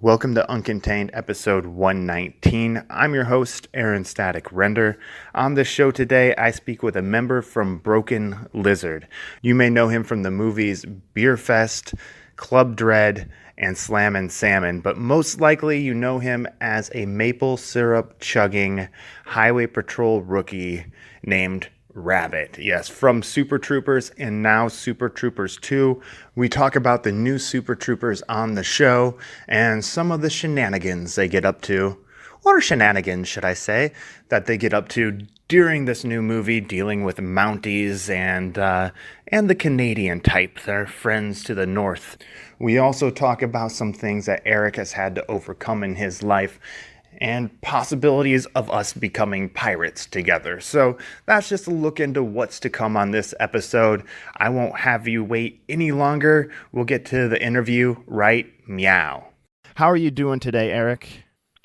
Welcome to Uncontained episode 119. I'm your host, Aaron Static Render. On the show today, I speak with a member from Broken Lizard. You may know him from the movies Beer Fest, Club Dread, and Slammin' Salmon, but most likely you know him as a maple syrup chugging highway patrol rookie named Rabbit. Yes, from Super Troopers and now Super Troopers 2. We talk about the new Super Troopers on the show and some of the shenanigans they get up to, or shenanigans, should I say, that they get up to during this new movie, dealing with Mounties and the Canadian type, their friends to the north. We also talk about some things that Erik has had to overcome in his life and possibilities of us becoming pirates together. So that's just a look into what's to come on this episode. I won't have you wait any longer. We'll get to the interview right meow. How are you doing today, Erik?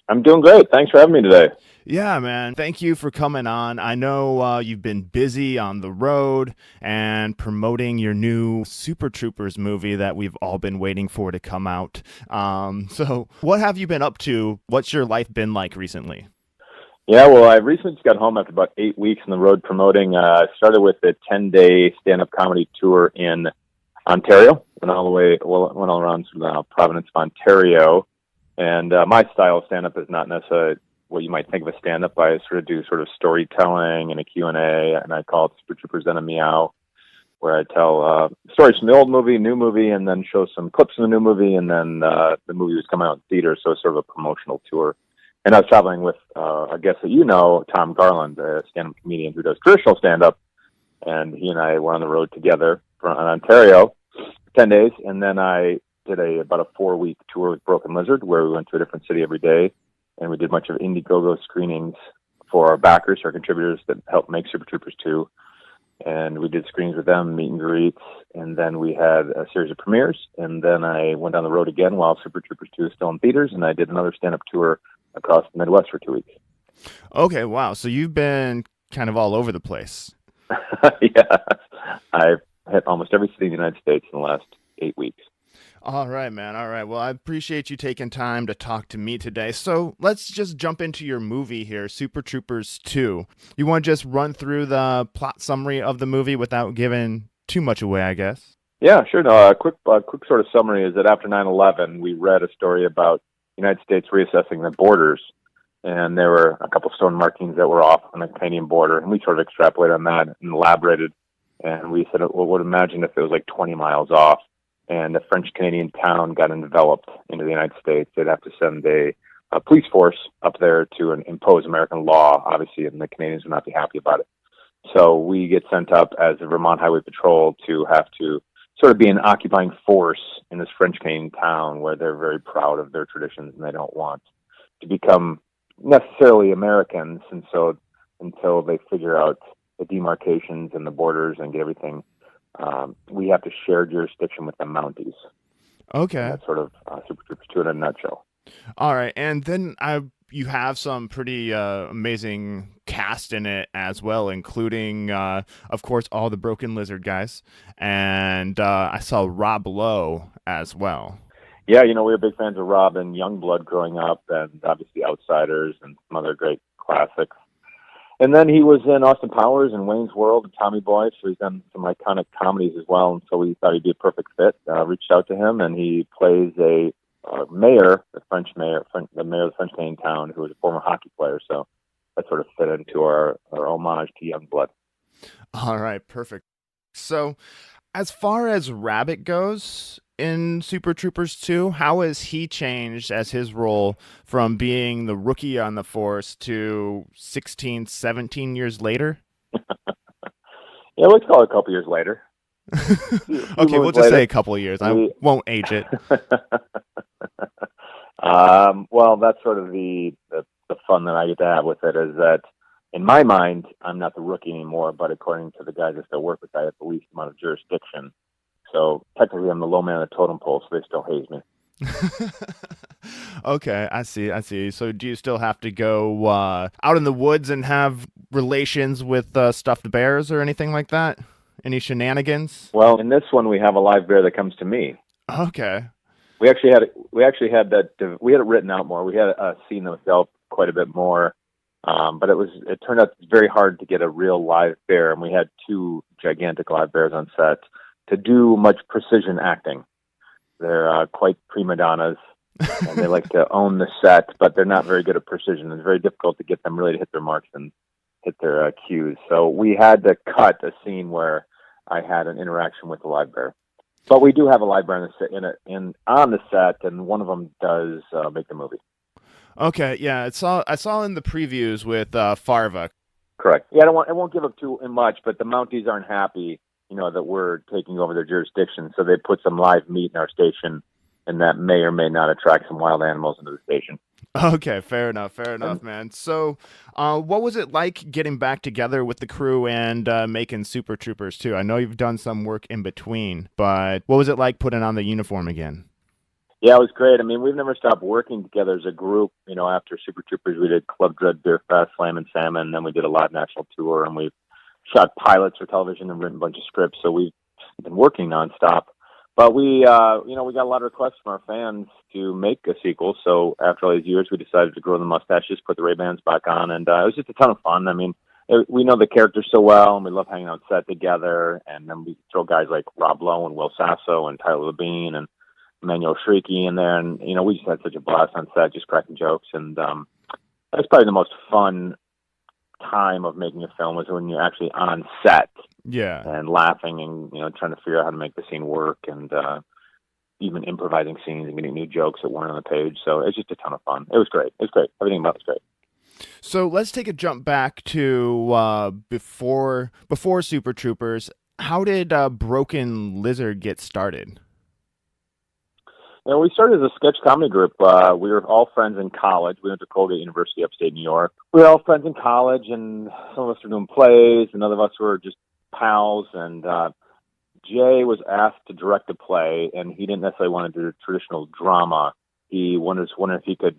I'm doing great. Thanks for having me today. Yeah, man. Thank you for coming on. I know you've been busy on the road and promoting your new Super Troopers movie that we've all been waiting for to come out. So what have you been up to? What's your life been like recently? Yeah, well, I recently just got home after about 8 weeks on the road promoting. I started with a 10-day stand-up comedy tour in Ontario. Went all around Providence, Ontario. And my style of stand-up is not necessarily what you might think of a stand-up. I sort of do sort of storytelling and a Q&A, and I call it Super Troopers and a Meow, where I tell stories from the old movie, new movie, and then show some clips from the new movie, and then the movie was coming out in theaters, so it's sort of a promotional tour. And I was traveling with a guest that you know, Tom Garland, a stand-up comedian who does traditional stand-up, and he and I were on the road together in Ontario for 10 days, and then I did about a 4-week tour with Broken Lizard, where we went to a different city every day, and we did a bunch of Indiegogo screenings for our backers, our contributors that helped make Super Troopers 2. And we did screenings with them, meet and greets, and then we had a series of premieres. And then I went on the road again while Super Troopers 2 is still in theaters, and I did another stand-up tour across the Midwest for 2 weeks. Okay, wow. So you've been kind of all over the place. Yeah, I've hit almost every city in the United States in the last 8 weeks. All right, man. All right. Well, I appreciate you taking time to talk to me today. So let's just jump into your movie here, Super Troopers 2. You want to just run through the plot summary of the movie without giving too much away, I guess? Yeah, sure. No, a quick sort of summary is that after 9/11, we read a story about the United States reassessing the borders, and there were a couple stone markings that were off on the Canadian border, and we sort of extrapolated on that and elaborated, and we said, well, what imagine if it was like 20 miles off, and a French-Canadian town got enveloped into the United States. They'd have to send a police force up there to impose American law, obviously, and the Canadians would not be happy about it. So we get sent up as the Vermont Highway Patrol to have to sort of be an occupying force in this French-Canadian town where they're very proud of their traditions and they don't want to become necessarily Americans. And so until they figure out the demarcations and the borders and get everything, we have to share jurisdiction with the Mounties. Okay. And that's sort of Super Troopers 2 in a nutshell. All right. And then you have some pretty amazing cast in it as well, including, of course, all the Broken Lizard guys. And I saw Rob Lowe as well. Yeah, we were big fans of Rob and Youngblood growing up, and obviously Outsiders and some other great classics. And then he was in Austin Powers and Wayne's World and Tommy Boy, so he's done some iconic comedies as well, and so we thought he'd be a perfect fit. Reached out to him, and he plays a mayor, the mayor of the French Canadian town, who was a former hockey player, so that sort of fit into our homage to Youngblood. All right, perfect. So as far as Rabbit goes in Super Troopers 2, how has he changed as his role from being the rookie on the force to 16, 17 years later? Yeah, let's call it a couple years later. Okay, we'll just say a couple of years. I won't age it. Well, that's sort of the fun that I get to have with it is that in my mind, I'm not the rookie anymore, but according to the guys I still work with, I have the least amount of jurisdiction. So technically, I'm the low man on the totem pole, so they still haze me. Okay, I see. So do you still have to go out in the woods and have relations with stuffed bears or anything like that? Any shenanigans? Well, in this one, we have a live bear that comes to me. Okay. We actually had that. We had it written out more. We had a scene that was developed quite a bit more, but it turned out very hard to get a real live bear, and we had two gigantic live bears on set to do much precision acting. They're quite prima donnas, and they like to own the set, but they're not very good at precision. It's very difficult to get them really to hit their marks and hit their cues. So we had to cut a scene where I had an interaction with the live bear. But we do have a live bear on the set, and one of them does make the movie. Okay, yeah, I saw in the previews with Farva. Correct. Yeah, I won't give up too much, but the Mounties aren't happy, that we're taking over their jurisdiction, so they put some live meat in our station, and that may or may not attract some wild animals into the station. Okay, fair enough, man. So, what was it like getting back together with the crew and making Super Troopers too? I know you've done some work in between, but what was it like putting on the uniform again? Yeah, it was great. I mean, we've never stopped working together as a group. After Super Troopers, we did Club Dread Beer Fest, Slam and Salmon, and then we did a live national tour, and we've shot pilots for television and written a bunch of scripts. So we've been working nonstop. But we got a lot of requests from our fans to make a sequel. So after all these years, we decided to grow the mustaches, put the Ray-Bans back on, and it was just a ton of fun. I mean, we know the characters so well, and we love hanging on set together. And then we throw guys like Rob Lowe and Will Sasso and Tyler Labine and Emmanuel Shrieky in there, and we just had such a blast on set, just cracking jokes. And that's probably the most fun time of making a film is when you're actually on set. Yeah. And laughing and, trying to figure out how to make the scene work and even improvising scenes and getting new jokes that weren't on the page. So it's just a ton of fun. It was great. Everything about it was great. So let's take a jump back to before Super Troopers. How did Broken Lizard get started? We started as a sketch comedy group. We were all friends in college. We went to Colgate University upstate New York. We were all friends in college, and some of us were doing plays, and other of us were just pals. And Jay was asked to direct a play, and he didn't necessarily want to do traditional drama. He wondered if he could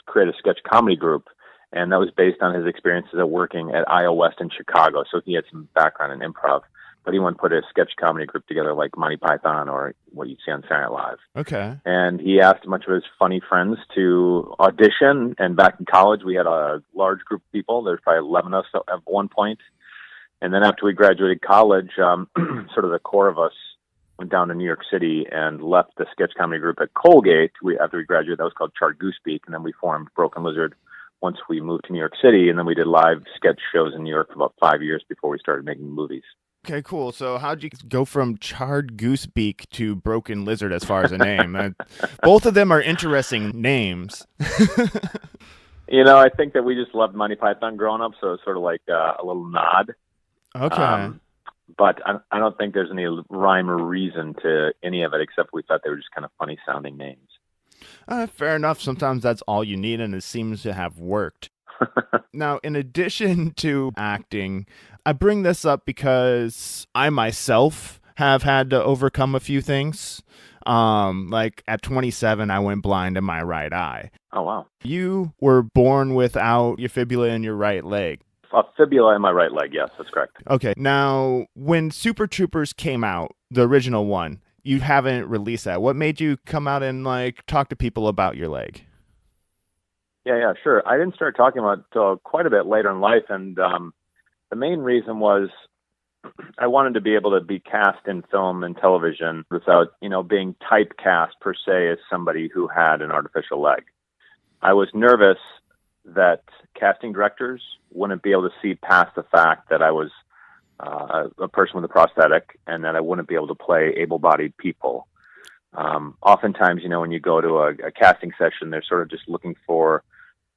create a sketch comedy group, and that was based on his experiences of working at IO West in Chicago. So he had some background in improv. But he wanted to put a sketch comedy group together like Monty Python or what you'd see on Saturday Night Live. Okay. And he asked a bunch of his funny friends to audition. And back in college, we had a large group of people. There's probably 11 of us at one point. And then after we graduated college, sort of the core of us went down to New York City and left the sketch comedy group at Colgate. After we graduated, that was called Charred Goosebeak. And then we formed Broken Lizard once we moved to New York City. And then we did live sketch shows in New York for about 5 years before we started making movies. Okay, cool. So how'd you go from Charred Goosebeak to Broken Lizard as far as a name? Both of them are interesting names. I think that we just loved Monty Python growing up, so it's sort of like a little nod. Okay. But I don't think there's any rhyme or reason to any of it, except we thought they were just kind of funny-sounding names. Fair enough. Sometimes that's all you need, and it seems to have worked. Now, in addition to acting, I bring this up because I myself have had to overcome a few things. Like at 27, I went blind in my right eye. Oh, wow. You were born without your fibula in your right leg. A fibula in my right leg, yes, that's correct. Okay. Now, when Super Troopers came out, the original one, you haven't released that. What made you come out and talk to people about your leg? Yeah, sure. I didn't start talking about it until quite a bit later in life, and the main reason was I wanted to be able to be cast in film and television without, being typecast per se as somebody who had an artificial leg. I was nervous that casting directors wouldn't be able to see past the fact that I was a person with a prosthetic and that I wouldn't be able to play able-bodied people. Oftentimes, when you go to a casting session, they're sort of just looking for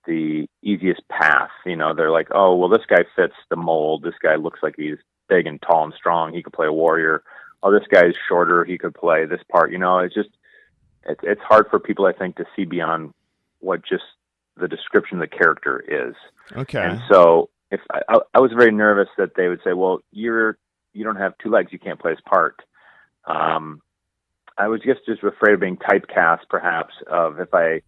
the easiest path. They're like, oh, well, this guy fits the mold. This guy looks like he's big and tall and strong. He could play a warrior. Oh, this guy's shorter. He could play this part. It's hard for people, I think, to see beyond what just the description of the character is. Okay. And so if I was very nervous that they would say, well, you don't have two legs. You can't play this part. I was just afraid of being typecast, perhaps, of if I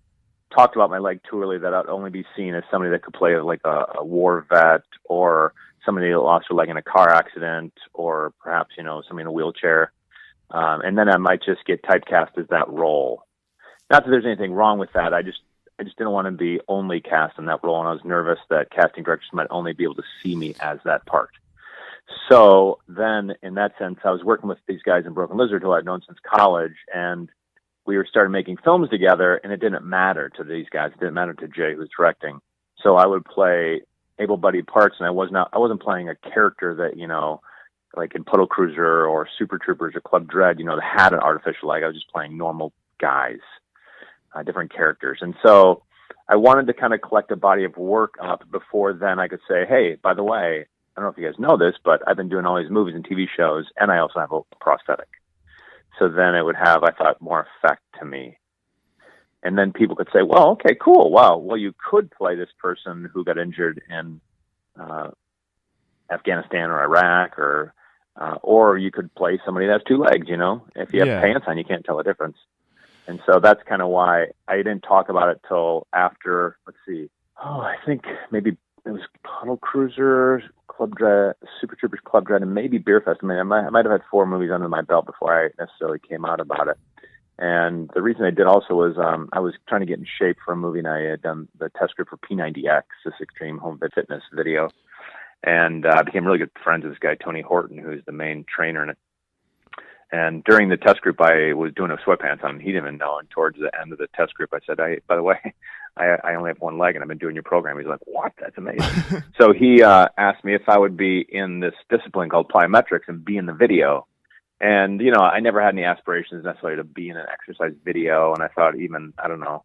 talked about my leg too early, that I'd only be seen as somebody that could play like a war vet or somebody that lost their leg in a car accident or perhaps, somebody in a wheelchair. And then I might just get typecast as that role. Not that there's anything wrong with that. I just didn't want to be only cast in that role, and I was nervous that casting directors might only be able to see me as that part. So then, in that sense, I was working with these guys in Broken Lizard who I'd known since college, and we were started making films together, and it didn't matter to these guys. It didn't matter to Jay, who was directing. So I would play able-bodied parts, and I wasn't playing a character that, you know, like in Puddle Cruiser or Super Troopers or Club Dread, you know, that had an artificial leg. I was just playing normal guys, different characters. And so I wanted to kind of collect a body of work up before then I could say, hey, by the way, I don't know if you guys know this, but I've been doing all these movies and TV shows, and I also have a prosthetic. So then it would have, I thought, more effect to me. And then people could say, well, okay, cool. Wow. Well, you could play this person who got injured in Afghanistan or Iraq, or you could play somebody that has two legs, you know. If you have pants on, you can't tell the difference. And so that's kind of why I didn't talk about it till after, I think maybe it was Puddle Cruiser, Club Dread, Super Troopers, Club Dread, and maybe Beer Fest. I mean, I might have had 4 movies under my belt before I necessarily came out about it. And the reason I did also was I was trying to get in shape for a movie, and I had done the test script for P90X, this extreme home fitness video. And I became really good friends with this guy, Tony Horton, who's the main trainer in it. And during the test group, I was doing a sweatpants on, and he didn't even know. And towards the end of the test group, I said, by the way, I only have one leg, and I've been doing your program. He's like, what? That's amazing. So he asked me if I would be in this discipline called plyometrics and be in the video. And, you know, I never had any aspirations necessarily to be in an exercise video. And I thought I don't know,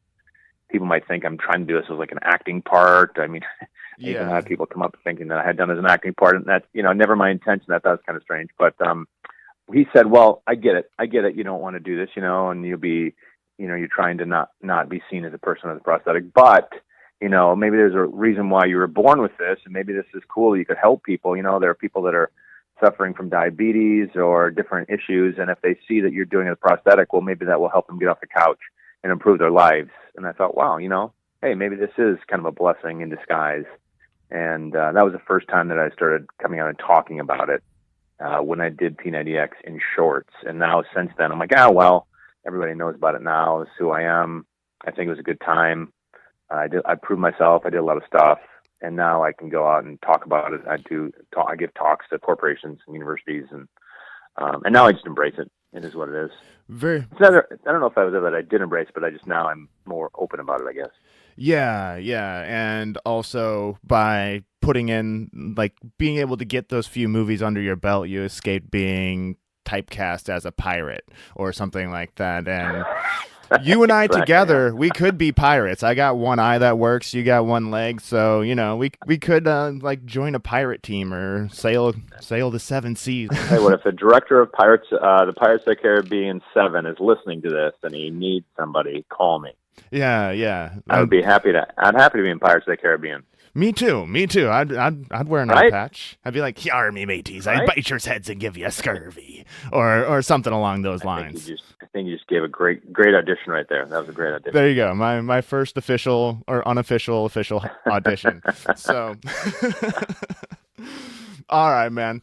people might think I'm trying to do this as like an acting part. I mean, I even had people come up thinking that I had done as an acting part, and that's, you know, never my intention. That was kind of strange. But he said, well, I get it. You don't want to do this, you know, and you'll be, you know, you're trying to not be seen as a person with a prosthetic, but, you know, maybe there's a reason why you were born with this, and maybe this is cool. You could help people. You know, there are people that are suffering from diabetes or different issues, and if they see that you're doing a prosthetic, well, maybe that will help them get off the couch and improve their lives. And I thought, wow, you know, hey, maybe this is kind of a blessing in disguise. And that was the first time that I started coming out and talking about it, when I did P90X in shorts. And now since then, I'm like, well, everybody knows about it now. This is who I am. I think it was a good time. I proved myself. I did a lot of stuff. And now I can go out and talk about it. I give talks to corporations and universities, and now I just embrace it. It is what it is. I don't know if I was ever that I did embrace, but now I'm more open about it, I guess. Yeah. And also by putting in, like, being able to get those few movies under your belt, you escaped being typecast as a pirate or something like that. And you and I together, we could be pirates. I got one eye that works. You got one leg. So, you know, we could like join a pirate team or sail the 7 seas. Hey, what if the director of Pirates, the Pirates of the Caribbean 7 is listening to this and he needs somebody, call me. Yeah. I'd happy to be in Pirates of the Caribbean. Me too. I'd wear an eye patch. I'd be like, "Yar me mateys, I bite your heads and give you a scurvy," or something along those lines. I think you just gave a great audition right there. That was a great audition. There you go. My first official or unofficial audition. So, all right, man.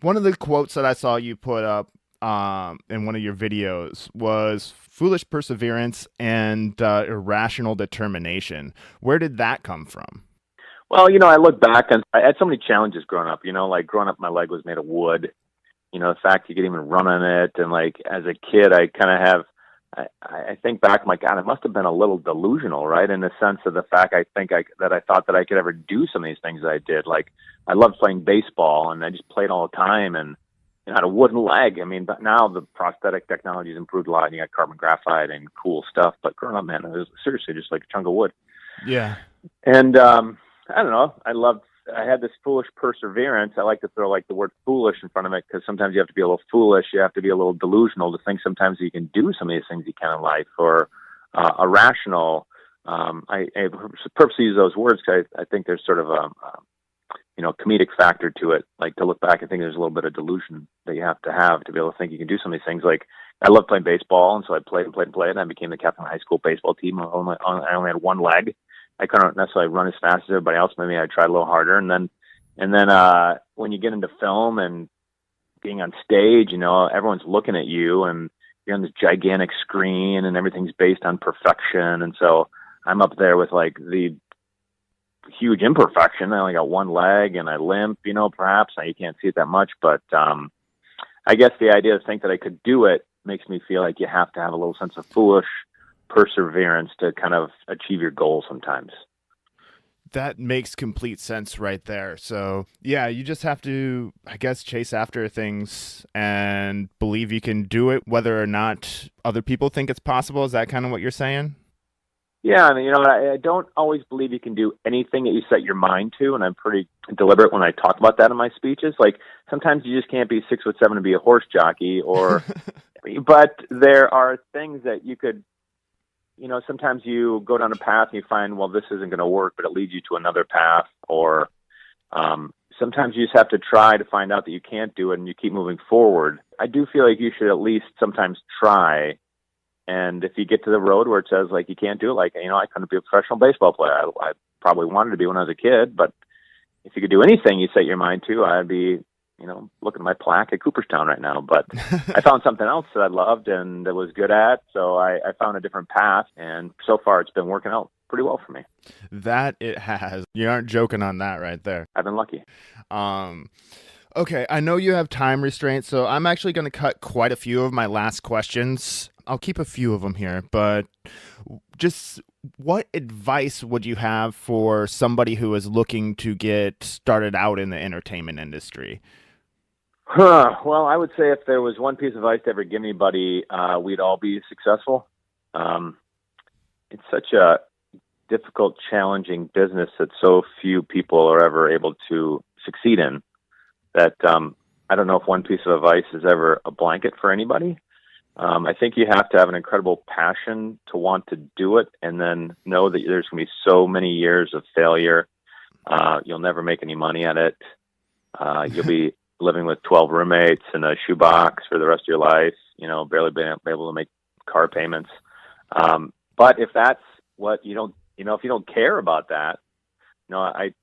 One of the quotes that I saw you put up in one of your videos was foolish perseverance and irrational determination. Where did that come from? Well, you know, I look back and I had so many challenges growing up. You know, like growing up, my leg was made of wood. You know, the fact you could even run on it, and like as a kid, I kind of have. I think back, my God, I must have been a little delusional, right? In the sense of the fact I thought that I could ever do some of these things that I did. Like I loved playing baseball, and I just played all the time, and had a wooden leg. I mean, but now the prosthetic technology has improved a lot. You got carbon graphite and cool stuff. But growing up, man, it was seriously just like a chunk of wood. Yeah. And I don't know. I had this foolish perseverance. I like to throw like the word foolish in front of it, because sometimes you have to be a little foolish. You have to be a little delusional to think sometimes you can do some of these things you can in life, or irrational. I purposely use those words because I think there's sort of a comedic factor to it. Like, to look back, I think there's a little bit of delusion that you have to be able to think you can do some of these things. Like, I love playing baseball, and so I played, and I became the captain of the high school baseball team. I only had one leg. I couldn't necessarily run as fast as everybody else. Maybe I tried a little harder. And then when you get into film and being on stage, everyone's looking at you and you're on this gigantic screen and everything's based on perfection. And so I'm up there with like the huge imperfection. I only got one leg and I limp, perhaps. Now you can't see it that much, but I guess the idea to think that I could do it makes me feel like you have to have a little sense of foolish perseverance to kind of achieve your goal sometimes. That makes complete sense right there. So, yeah, you just have to, I guess, chase after things and believe you can do it, whether or not other people think it's possible. Is that kind of what you're saying? Yeah, and I don't always believe you can do anything that you set your mind to, and I'm pretty deliberate when I talk about that in my speeches. Like, sometimes you just can't be 6'7" and be a horse jockey, but there are things that you could, sometimes you go down a path and you find, well, this isn't going to work, but it leads you to another path, or sometimes you just have to try to find out that you can't do it, and you keep moving forward. I do feel like you should at least sometimes try. And if you get to the road where it says, like, you can't do it, like, I couldn't be a professional baseball player. I probably wanted to be when I was a kid, but if you could do anything you set your mind to, I'd be, looking at my plaque at Cooperstown right now. But I found something else that I loved and that was good at, so I found a different path, and so far it's been working out pretty well for me. That it has. You aren't joking on that right there. I've been lucky. Okay, I know you have time restraints, so I'm actually going to cut quite a few of my last questions. I'll keep a few of them here, but just what advice would you have for somebody who is looking to get started out in the entertainment industry? Well, I would say if there was one piece of advice to ever give anybody, we'd all be successful. It's such a difficult, challenging business that so few people are ever able to succeed in that I don't know if one piece of advice is ever a blanket for anybody. I think you have to have an incredible passion to want to do it, and then know that there's going to be so many years of failure. You'll never make any money at it. You'll be living with 12 roommates in a shoebox for the rest of your life, barely being able to make car payments. But if that's what you don't, if you don't care about that, I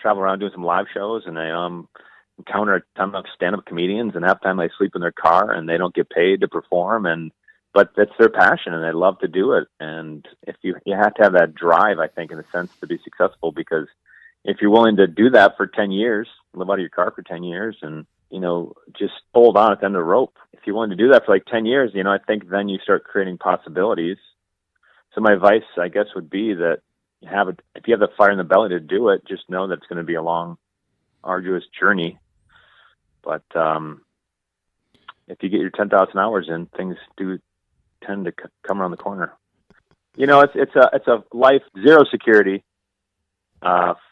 travel around doing some live shows, and I encounter a ton of stand-up comedians, and half the time they sleep in their car and they don't get paid to perform, but that's their passion and they love to do it. And if you have to have that drive, I think, in a sense, to be successful, because if you're willing to do that for 10 years, live out of your car for 10 years and, just hold on at the end of the rope. If you're willing to do that for like 10 years, I think then you start creating possibilities. So my advice, I guess, would be that if you have the fire in the belly to do it, just know that it's going to be a long, arduous journey. But if you get your 10,000 hours in, things do tend to come around the corner. It's a life, zero security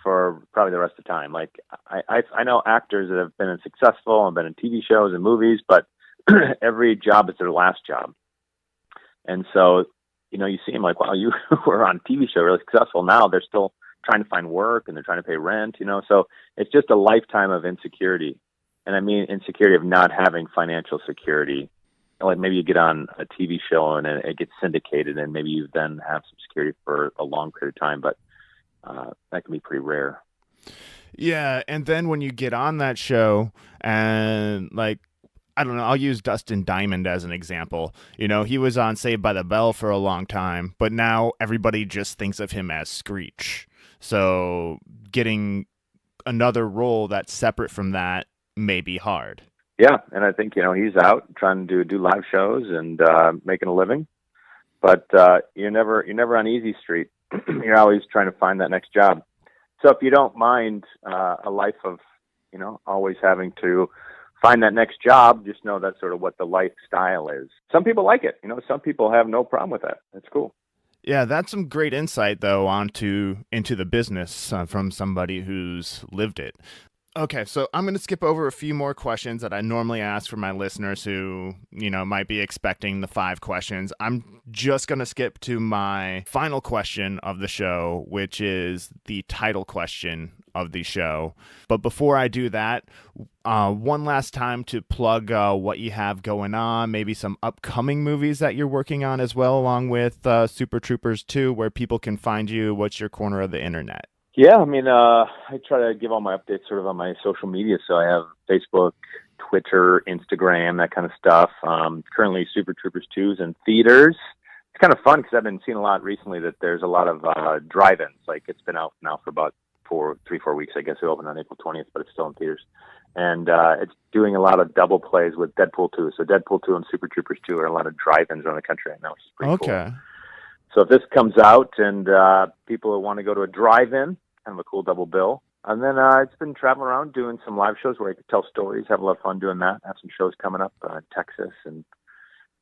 for probably the rest of the time. Like I know actors that have been successful and been in TV shows and movies, but every job is their last job. And so, you see them like, wow, you were on a TV show, really successful. Now they're still trying to find work and they're trying to pay rent, so it's just a lifetime of insecurity. And I mean insecurity of not having financial security. Like maybe you get on a TV show and it gets syndicated, and maybe you then have some security for a long period of time, but that can be pretty rare. Yeah, and then when you get on that show and I don't know, I'll use Dustin Diamond as an example. He was on Saved by the Bell for a long time, but now everybody just thinks of him as Screech. So getting another role that's separate from that may be hard. Yeah, and I think he's out trying to do live shows and making a living, but you're never on easy street. You're always trying to find that next job. So if you don't mind a life of always having to find that next job, just know that's sort of what the lifestyle is. Some people like it. Some people have no problem with that. That's cool. Yeah, that's some great insight though into the business from somebody who's lived it. Okay, so I'm going to skip over a few more questions that I normally ask for my listeners who, might be expecting the 5 questions. I'm just going to skip to my final question of the show, which is the title question of the show. But before I do that, one last time to plug what you have going on, maybe some upcoming movies that you're working on as well, along with Super Troopers 2, where people can find you. What's your corner of the internet? Yeah, I mean, I try to give all my updates sort of on my social media. So I have Facebook, Twitter, Instagram, that kind of stuff. Currently, Super Troopers 2's in theaters. It's kind of fun because I've been seeing a lot recently that there's a lot of drive-ins. Like, it's been out now for about 4 weeks. I guess it opened on April 20th, but it's still in theaters. And it's doing a lot of double plays with Deadpool 2. So Deadpool 2 and Super Troopers 2 are a lot of drive-ins around the country right now, which is pretty cool. So if this comes out and people want to go to a drive-in, kind of a cool double bill. And then it's been traveling around doing some live shows where I could tell stories, have a lot of fun doing that. Have some shows coming up in Texas. And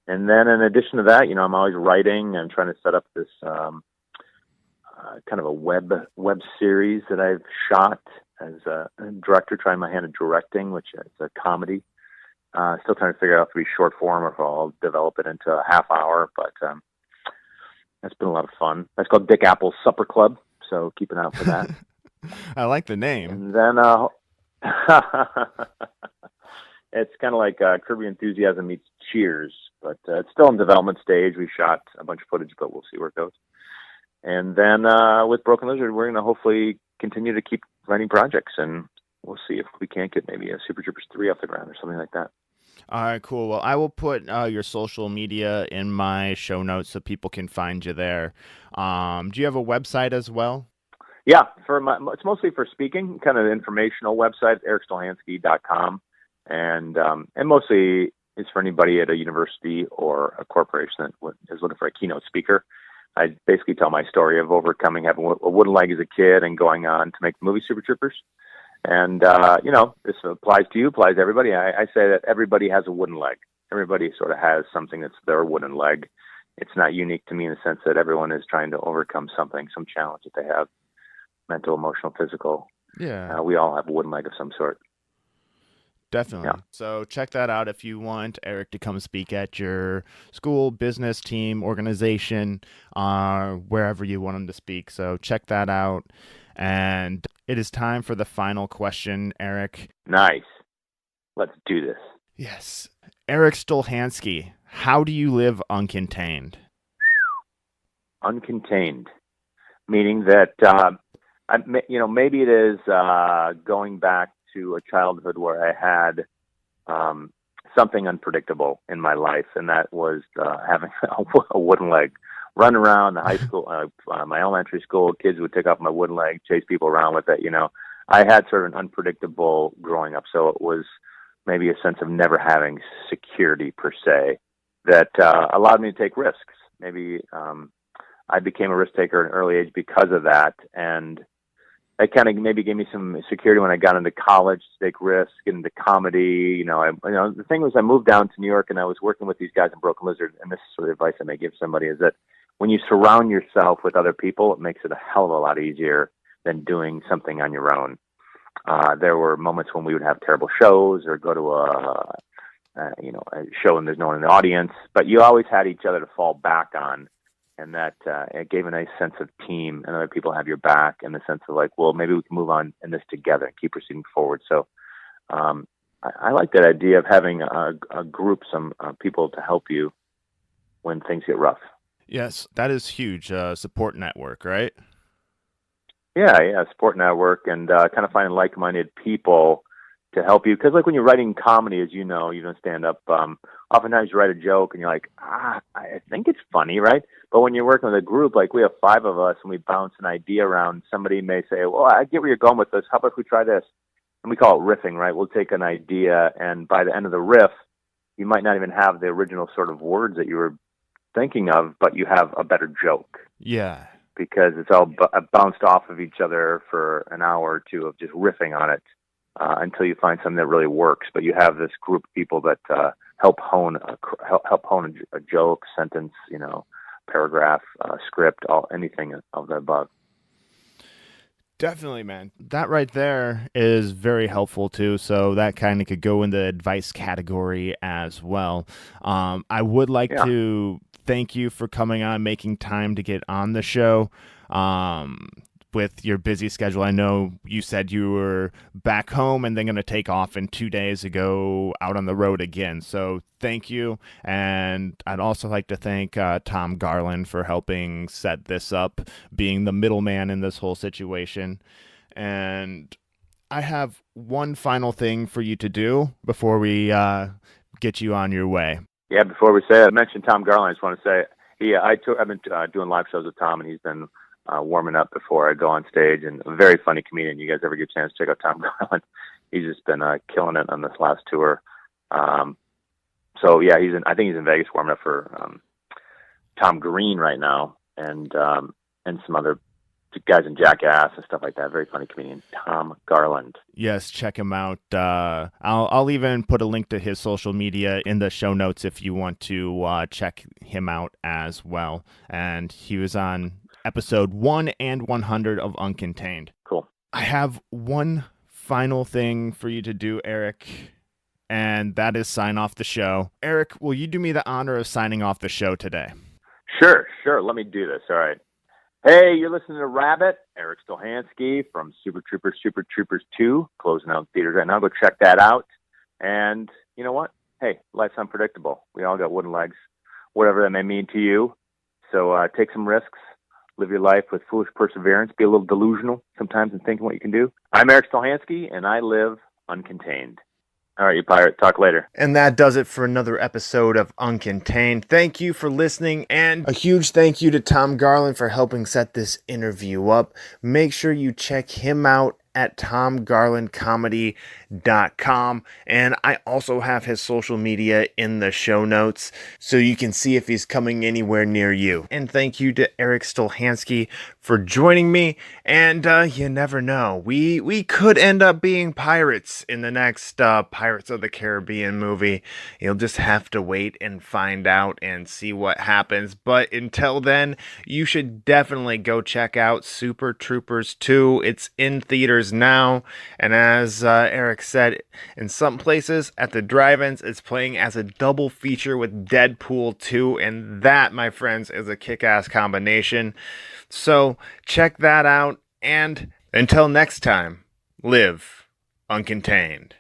then in addition to that, I'm always writing and trying to set up this kind of a web series that I've shot as a director, trying my hand at directing, which is a comedy. Still trying to figure out if it'll be short form or if I'll develop it into a half hour, but that's been a lot of fun. That's called Dick Apple's Supper Club, so keep an eye out for that. I like the name. And then it's kind of like Curb Your Enthusiasm meets Cheers, but it's still in development stage. We shot a bunch of footage, but we'll see where it goes. And then with Broken Lizard, we're going to hopefully continue to keep writing projects, and we'll see if we can't get maybe a Super Troopers 3 off the ground or something like that. All right, cool. Well, I will put your social media in my show notes so people can find you there. Do you have a website as well? Yeah, it's mostly for speaking, kind of an informational website, erikstolhanske.com. And mostly it's for anybody at a university or a corporation that is looking for a keynote speaker. I basically tell my story of overcoming having a wooden leg as a kid and going on to make the movie Super Troopers. And, this applies to you, applies to everybody. I say that everybody has a wooden leg. Everybody sort of has something that's their wooden leg. It's not unique to me in the sense that everyone is trying to overcome something, some challenge that they have, mental, emotional, physical. Yeah. We all have a wooden leg of some sort. Definitely. Yeah. So check that out if you want Erik to come speak at your school, business, team, organization, wherever you want him to speak. So check that out. And it is time for the final question, Erik. Nice. Let's do this. Yes. Erik Stolhanske, how do you live uncontained? Uncontained, meaning that, maybe it is going back to a childhood where I had something unpredictable in my life, and that was having a wooden leg. Run around the high school, my elementary school, kids would take off my wooden leg, chase people around with it. I had sort of an unpredictable growing up, so it was maybe a sense of never having security per se that allowed me to take risks. Maybe I became a risk taker at an early age because of that, and that kind of maybe gave me some security when I got into college to take risks, get into comedy. The thing was, I moved down to New York and I was working with these guys in Broken Lizard, and this is sort of advice I may give somebody is that when you surround yourself with other people, it makes it a hell of a lot easier than doing something on your own. There were moments when we would have terrible shows or go to a show and there's no one in the audience, but you always had each other to fall back on. And that it gave a nice sense of team, and other people have your back, in the sense of like, well, maybe we can move on in this together and keep proceeding forward. So I like that idea of having a group, some people to help you when things get rough. Yes, that is huge. Support network, right? Yeah, support network, and kind of finding like-minded people to help you. Because like when you're writing comedy, as you know stand up, oftentimes you write a joke and you're like, I think it's funny, right? But when you're working with a group, like we have 5 of us and we bounce an idea around, somebody may say, well, I get where you're going with this. How about if we try this? And we call it riffing, right? We'll take an idea, and by the end of the riff, you might not even have the original sort of words that you were thinking of, but you have a better joke. Yeah. Because it's all bounced off of each other for an hour or two of just riffing on it. Until you find something that really works, but you have this group of people that help hone a joke, sentence, paragraph, script, anything of the above. Definitely, man. That right there is very helpful too. So that kind of could go in the advice category as well. I would like to thank you for coming on, making time to get on the show. With your busy schedule, I know you said you were back home and then going to take off in 2 days to go out on the road again. So thank you. And I'd also like to thank Tom Garland for helping set this up, being the middleman in this whole situation. And I have one final thing for you to do before we get you on your way. Yeah, before we say it, I mentioned Tom Garland. I just want to say, I've been doing live shows with Tom, and he's been warming up before I go on stage, and a very funny comedian. You guys ever get a chance to check out Tom Garland? He's just been killing it on this last tour. So yeah, I think he's in Vegas warming up for Tom Green right now, and some other guys in Jackass and stuff like that. Very funny comedian, Tom Garland. Yes, check him out. I'll even put a link to his social media in the show notes if you want to check him out as well. And he was on episode 1 and 100 of Uncontained. Cool. I have one final thing for you to do, Erik, and that is sign off the show. Erik, will you do me the honor of signing off the show today? Sure. Let me do this. All right. Hey, you're listening to Rabbit, Erik Stolhanske from Super Troopers 2, closing out theaters right now. Go check that out. And you know what? Hey, life's unpredictable. We all got wooden legs, whatever that may mean to you. So take some risks, live your life with foolish perseverance, be a little delusional sometimes in thinking what you can do. I'm Erik Stolhanske, and I live uncontained. All right, you pirate. Talk later. And that does it for another episode of Uncontained. Thank you for listening, and a huge thank you to Tom Garland for helping set this interview up. Make sure you check him out at tomgarlandcomedy.com, and I also have his social media in the show notes so you can see if he's coming anywhere near you. And thank you to Erik Stolhanske for joining me, and you never know, we could end up being pirates in the next Pirates of the Caribbean movie. You'll just have to wait and find out and see what happens, but until then, you should definitely go check out Super Troopers 2. It's in theaters now, and as Erik said, in some places at the drive-ins it's playing as a double feature with Deadpool 2, and that, my friends, is a kick-ass combination. So check that out, and until next time, live uncontained.